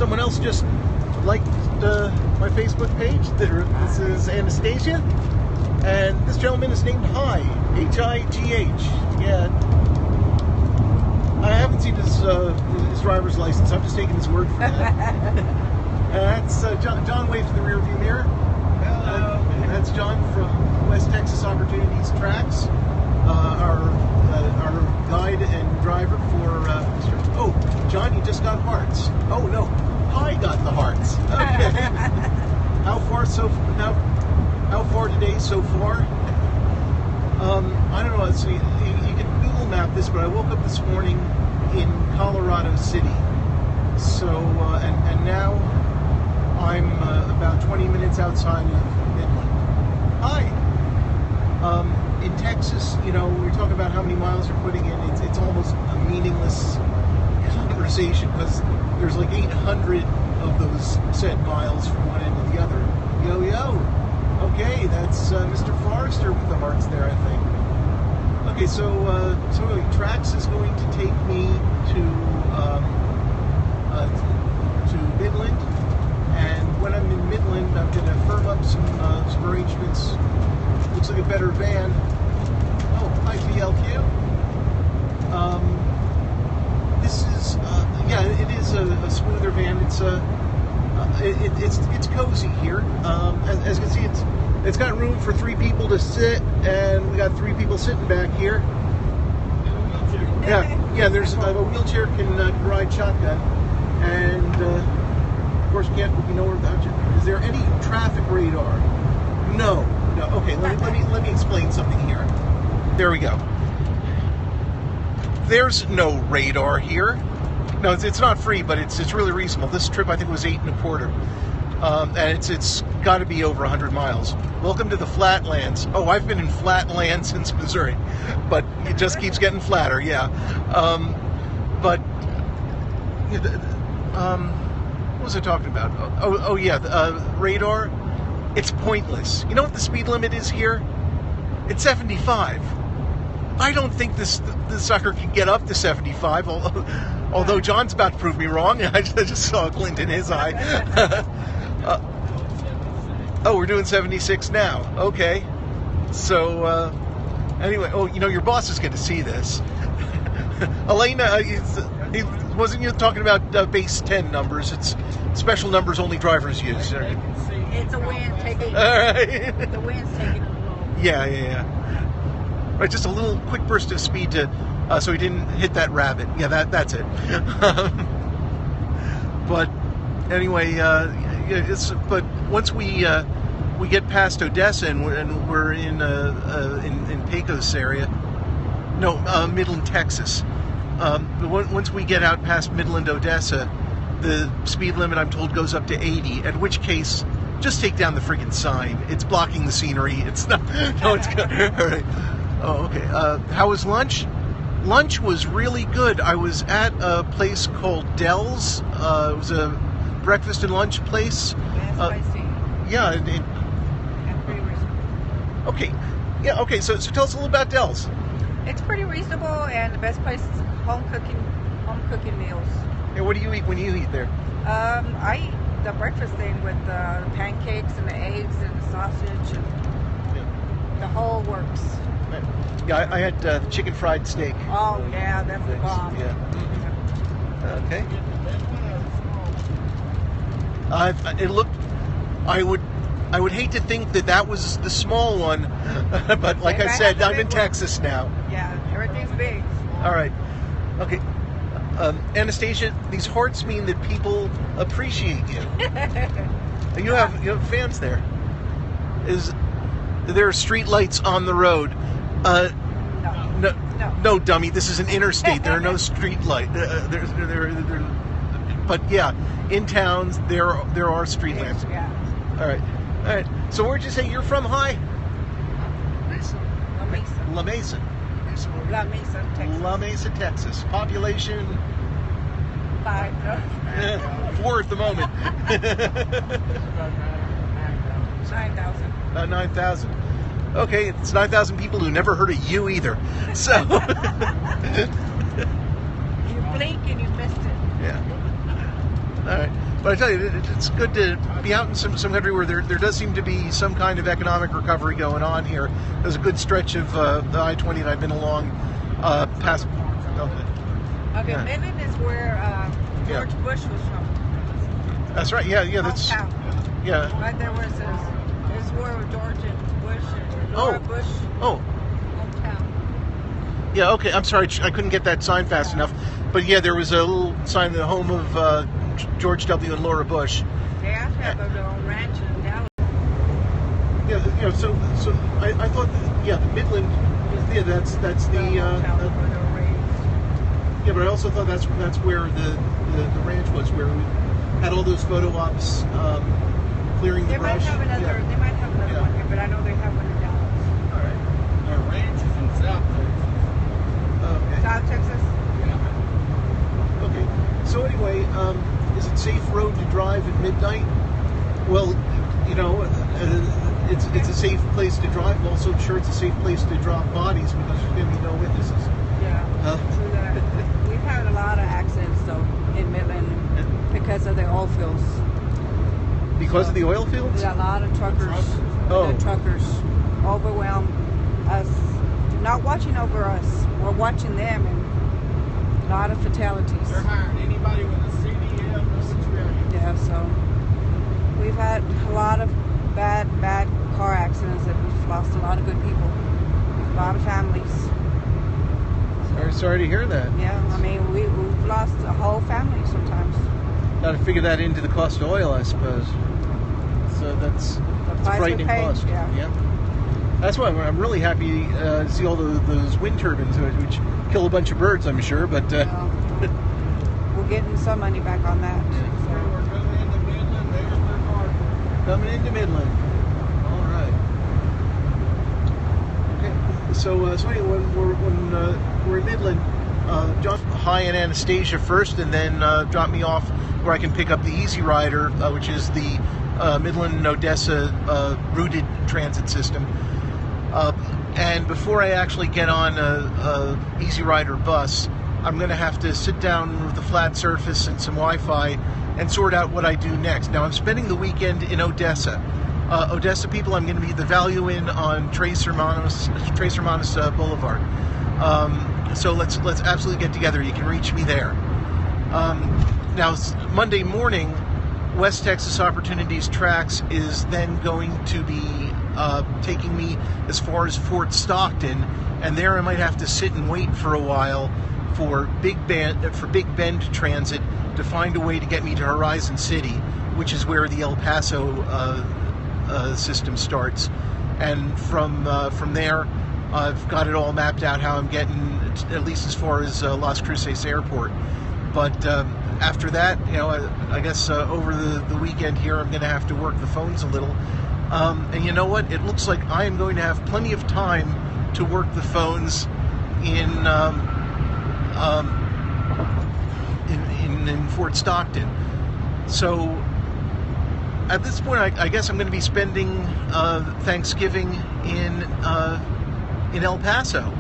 Someone else just liked my Facebook page. This is Anastasia, and this gentleman is named Hi, H-I-G-H. Yeah. I haven't seen his driver's license. I'm just taking his word for that. That's John waved to the rear view mirror. Hello. That's John from West Texas Opportunities Trax, our guide and driver for. Oh, John, you just got hearts. Oh no, I got the hearts. Okay. How far today so far? I don't know. Let's see. You can Google map this, but I woke up this morning in Colorado City. So and now I'm about 20 minutes outside of Midland. Hi. In Texas, you know, we're talking about how many miles you're putting in. It's almost a meaningless conversation because there's like 800 of those said miles from one end to the other. Yo yo. Okay, that's Mr. Forrester with the hearts there, I think. Okay, so Trax is going to take me to Midland, and when I'm in Midland, I'm going to firm up some arrangements. Looks like a better van. Oh, hi BLQ. This is it is a smoother van. It's cozy here. As you can see, it's got room for 3 people to sit, and we got 3 people sitting back here. Yeah. There's a wheelchair can ride shotgun, and of course we know without you. Is there any traffic radar? No. Okay, let me explain something here. There we go. There's no radar here. No, it's not free, but it's really reasonable. This trip I think was 8 1/4, and it's got to be over 100 miles. Welcome to the Flatlands. Oh, I've been in Flatland since Missouri, but it just keeps getting flatter. Yeah, what was I talking about? Oh yeah, radar. It's pointless. You know what the speed limit is here? It's 75. I don't think this sucker can get up to 75. Although John's about to prove me wrong. I just saw a glint in his eye. Oh, we're doing 76 now. Okay. So, anyway, your boss is going to see this. Elena, wasn't you talking about base 10 numbers? It's special numbers only drivers use. It's a wind taking. All right. The wind's taking a little. Yeah. Right, just a little quick burst of speed so he didn't hit that rabbit. Yeah, that's it. But anyway, but once we get past Odessa and we're in Pecos area, Midland, Texas. Once we get out past Midland, Odessa, the speed limit I'm told goes up to 80. At which case, just take down the friggin' sign. It's blocking the scenery. It's not. No, it's good. All right. Oh, okay. How was lunch? Lunch was really good. I was at a place called Dell's. It was a breakfast and lunch place. Yeah. And pretty reasonable. Okay. Yeah. Okay. So tell us a little about Dell's. It's pretty reasonable, and the best place is home cooking meals. Yeah. What do you eat when you eat there? I eat the breakfast thing with the pancakes and the eggs and the sausage and the whole works. Yeah, I had the chicken fried steak. Oh yeah, that's the bomb. Yeah. Okay. It looked. I would hate to think that was the small one, but like I said, I'm in Texas now. Yeah, everything's big. All right. Okay. Anastasia, these hearts mean that people appreciate you. You have fans there. There are street lights on the road? No, dummy. This is an interstate. There are no street lights. But yeah, in towns there are street lamps. Yeah. All right. So where'd you say you're from? Hi. La Mesa, Texas. La Mesa, Texas. Population 5. 4 at the moment. 9,000. About 9,000. Okay, it's 9,000 people who never heard of you either. So You blink and you missed it. yeah. All right. But I tell you, it's good to be out in some country where there does seem to be some kind of economic recovery going on here. There's a good stretch of the I-20 that I've been along past. Okay, Yeah. Midland is where George Bush was from. That's right. Yeah, that's Hometown. yeah. Right there where it says, this is where George and Bush and Laura Bush Oh, hometown. yeah. Okay. I'm sorry, I couldn't get that sign fast enough. But yeah, there was a little sign, the home of George W. and Laura Bush. They actually have their own ranch in Dallas. Yeah, so I thought that, the Midland, yeah, that's the hometown where they were raised. yeah, but I also thought that's where the ranch was, where we had all those photo ops, clearing the They brush. might have another. They might have another one here, but I know they have one in Dallas. All right. Our ranch is in South Texas. Okay. South Texas. Yeah. Okay. So anyway, is it safe road to drive at midnight? Well, it's a safe place to drive. I'm also sure it's a safe place to drop bodies because there's going to be no witnesses. Yeah. True that. We've had a lot of accidents though in Midland because of the oil fields. Because of the oil fields? There's a lot of truckers. Oh. The truckers overwhelm us. Not watching over us. We're watching them, and a lot of fatalities. They're hiring anybody with a CDL experience. Yeah, so we've had a lot of bad car accidents that we've lost a lot of good people, a lot of families. Very sorry to hear that. Yeah, I mean, we've lost a whole family sometimes. Got to figure that into the cost of oil, I suppose. So that's a price we frightening pay, cost. yeah. That's why I'm really happy to see all those wind turbines, which kill a bunch of birds, I'm sure. But We're getting some money back on that. So we're coming into Midland, there's their car. coming into Midland. All right. Okay. So anyway, when we're in Midland, John hi and Anastasia first, and then drop me off where I can pick up the Easy Rider, which is the Midland Odessa routed transit system. And before I actually get on a Easy Rider bus, I'm going to have to sit down with a flat surface and some Wi-Fi and sort out what I do next. Now, I'm spending the weekend in Odessa. Odessa people, I'm going to be at the Value Inn on Tres Hermanos Boulevard. So let's absolutely get together. You can reach me there. Now, Monday morning, West Texas Opportunities Trax is then going to be taking me as far as Fort Stockton, and there I might have to sit and wait for a while for Big Bend Transit to find a way to get me to Horizon City, which is where the El Paso system starts. And from there, I've got it all mapped out how I'm getting at least as far as Las Cruces Airport. But after that, I guess over the weekend here, I'm going to have to work the phones a little. And you know what? It looks like I am going to have plenty of time to work the phones in Fort Stockton. So at this point, I guess I'm going to be spending Thanksgiving in El Paso.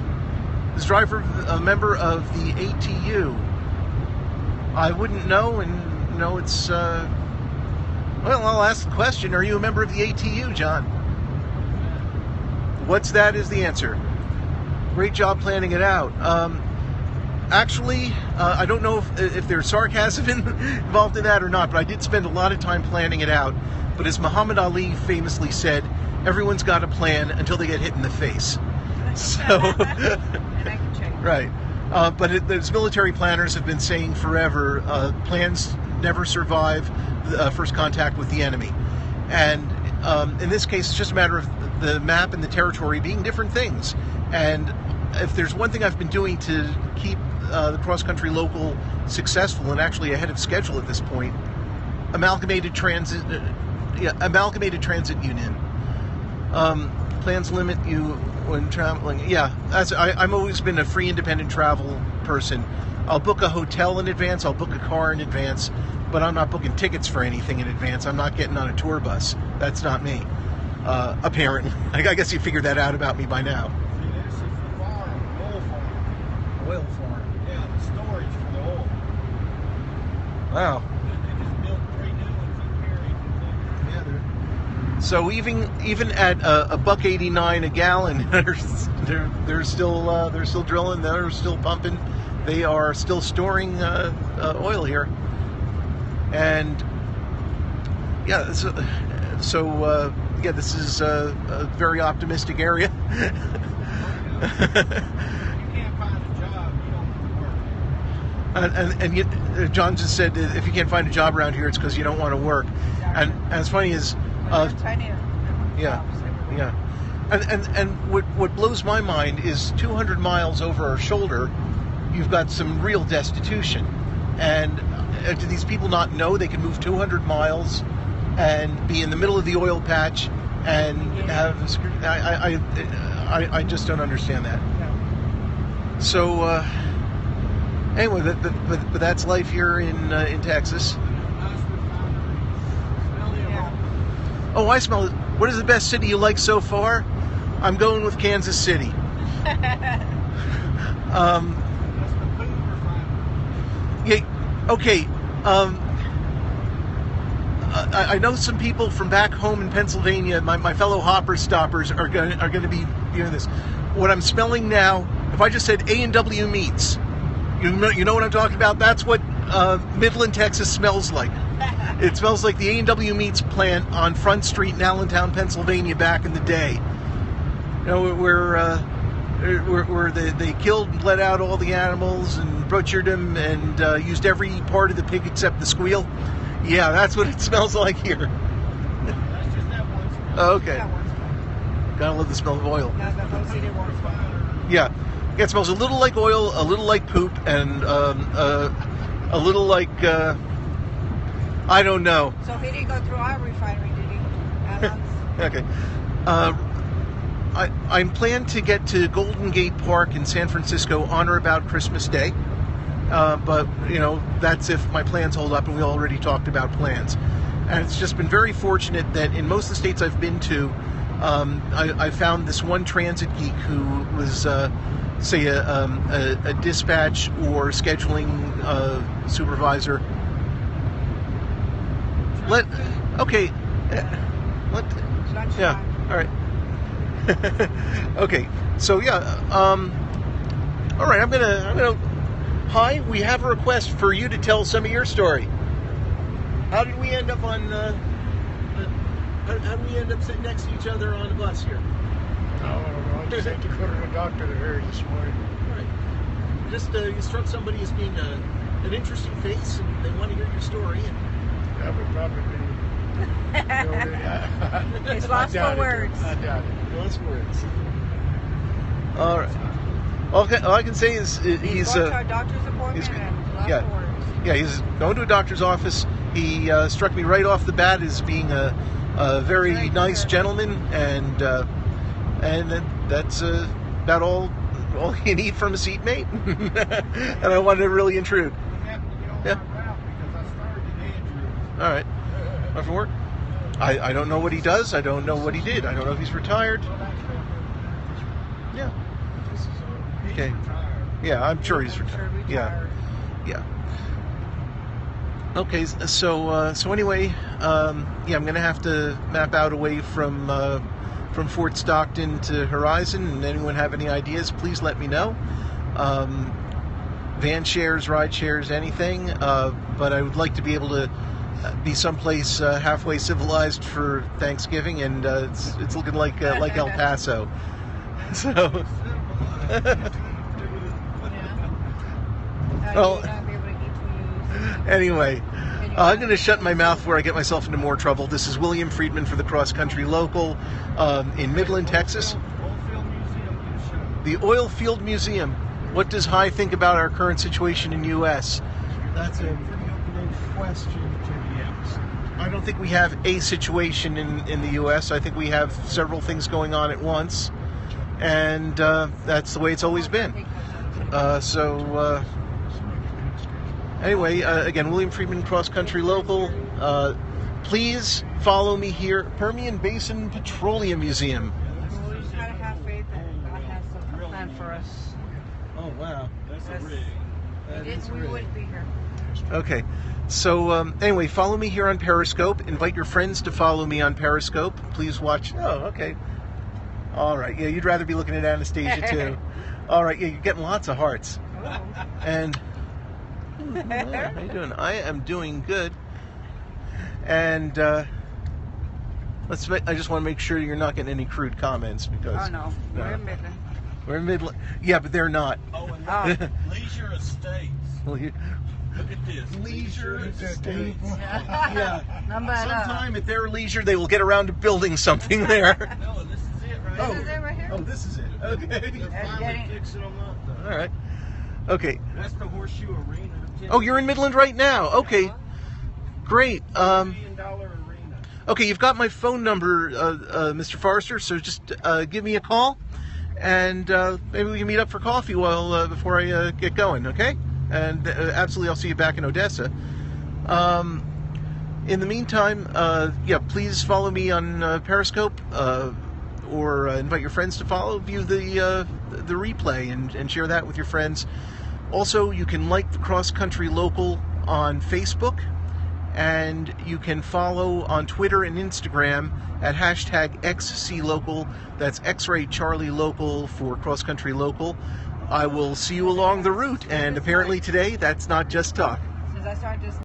This driver, a member of the ATU. I wouldn't know, and it's. Well, I'll ask the question: are you a member of the ATU, John? What's that? Is the answer. Great job planning it out. Actually, I don't know if there's sarcasm involved in that or not, but I did spend a lot of time planning it out. But as Muhammad Ali famously said, everyone's got a plan until they get hit in the face. So, And I can change. right. But as military planners have been saying forever, plans never survive first contact with the enemy. And in this case, it's just a matter of the map and the territory being different things. And if there's one thing I've been doing to keep the cross-country local successful and actually ahead of schedule at this point, Amalgamated Transit Union. Plans limit you when traveling. Yeah, I've always been a free independent travel person. I'll book a hotel in advance, I'll book a car in advance, but I'm not booking tickets for anything in advance. I'm not getting on a tour bus. That's not me. Apparently. I guess you figured that out about me by now. See, this is the farm, oil farm. Oil farm. Yeah, the storage for the oil. Wow. They just built 3 together. So even at a $1.89 a gallon, they're still drilling. They're still pumping. They are still storing oil here. And yeah, so this is a very optimistic area. And John just said that if you can't find a job around here, it's because you don't want to work. And as funny as and what blows my mind is 200 miles over our shoulder, you've got some real destitution. And do these people not know they can move 200 miles and be in the middle of the oil patch and have? I just don't understand that. So. Anyway, but that's life here in Texas. Oh, I smell it. What is the best city you like so far? I'm going with Kansas City. Yeah. Okay. I know some people from back home in Pennsylvania. My fellow hopper stoppers are going to be doing this. What I'm smelling now, if I just said A&W Meats. You know what I'm talking about? That's what Midland, Texas smells like. It smells like the A&W Meats plant on Front Street in Allentown, Pennsylvania back in the day. You know, where they killed and let out all the animals and butchered them and used every part of the pig except the squeal. Yeah, that's what it smells like here. That's just that one smell. Oh, okay. Gotta love the smell of oil. Yeah. It smells a little like oil, a little like poop, and a little like, I don't know. So he didn't go through our refinery, did he? Okay. I'm planned to get to Golden Gate Park in San Francisco on or about Christmas Day. But, that's if my plans hold up, and we already talked about plans. And it's just been very fortunate that in most of the states I've been to, I found this one transit geek who was... say a dispatch or scheduling supervisor. All right. Okay, so all right. I'm gonna. Hi, we have a request for you to tell some of your story. How did we end up on? How did we end up sitting next to each other on the bus here? I just had to go to the doctor there this morning. All right. Just you struck somebody as being an interesting face, and they want to hear your story. And That would probably be. It's lost for words. I doubt it. lost words. All right. All I can say is he's going to a doctor's appointment and lost for words. Yeah, he's going to a doctor's office. He struck me right off the bat as being a very nice gentleman, and that's about all you need from a seatmate. And I wanted to really intrude. Yeah. All right. Off from work. I don't know what he does. I don't know what he did. I don't know if he's retired. Yeah. Okay. Yeah, I'm sure he's retired. Yeah. Okay, so anyway, I'm gonna have to map out a way from Fort Stockton to Horizon. And anyone have any ideas, please let me know. Van shares, ride shares, anything. But I would like to be able to be someplace halfway civilized for Thanksgiving, and it's looking like El Paso. So. Well. Anyway, I'm going to shut my mouth before I get myself into more trouble. This is William Friedman for the Cross Country Local in Midland, Texas. The Oil Field Museum. What does High think about our current situation in U.S.? That's a pretty open-ended question to be asked. I don't think we have a situation in the U.S. I think we have several things going on at once. And that's the way it's always been. Anyway, again, William Friedman, Cross Country Local. Please follow me here, Permian Basin Petroleum Museum. We just gotta have faith that God has something planned for us. Oh, wow. That's a rig. We wouldn't be here. district. Okay. So anyway, follow me here on Periscope. Invite your friends to follow me on Periscope. Please watch. Oh, okay. All right. Yeah, you'd rather be looking at Anastasia too. All right. Yeah, you're getting lots of hearts. And how you doing? I am doing good. And I just want to make sure you're not getting any crude comments because. Oh no, we're in Midland. We're in Midland. Yeah, but they're not. Oh, and Oh. Leisure Estates. Well, you- Look at this. Leisure Estates. Yeah. Number Sometime at their leisure, they will get around to building something there. No, this is it right This here. is it right here. Oh, this is it. Okay. They're That's finally getting- fixing them up, though. All right. Okay. That's the Horseshoe Arena. Oh, you're in Midland right now. Okay. Great. $1 billion arena. Okay, you've got my phone number, Mr. Forrester. So just give me a call, and maybe we can meet up for coffee while before I get going. Okay. And absolutely, I'll see you back in Odessa. In the meantime, yeah, please follow me on Periscope, or invite your friends to follow. View the replay and share that with your friends. Also, you can like the Cross Country Local on Facebook, and you can follow on Twitter and Instagram at #XCLocal. That's X-Ray Charlie Local for Cross Country Local. I will see you along the route, and apparently today, that's not just talk. Since I started this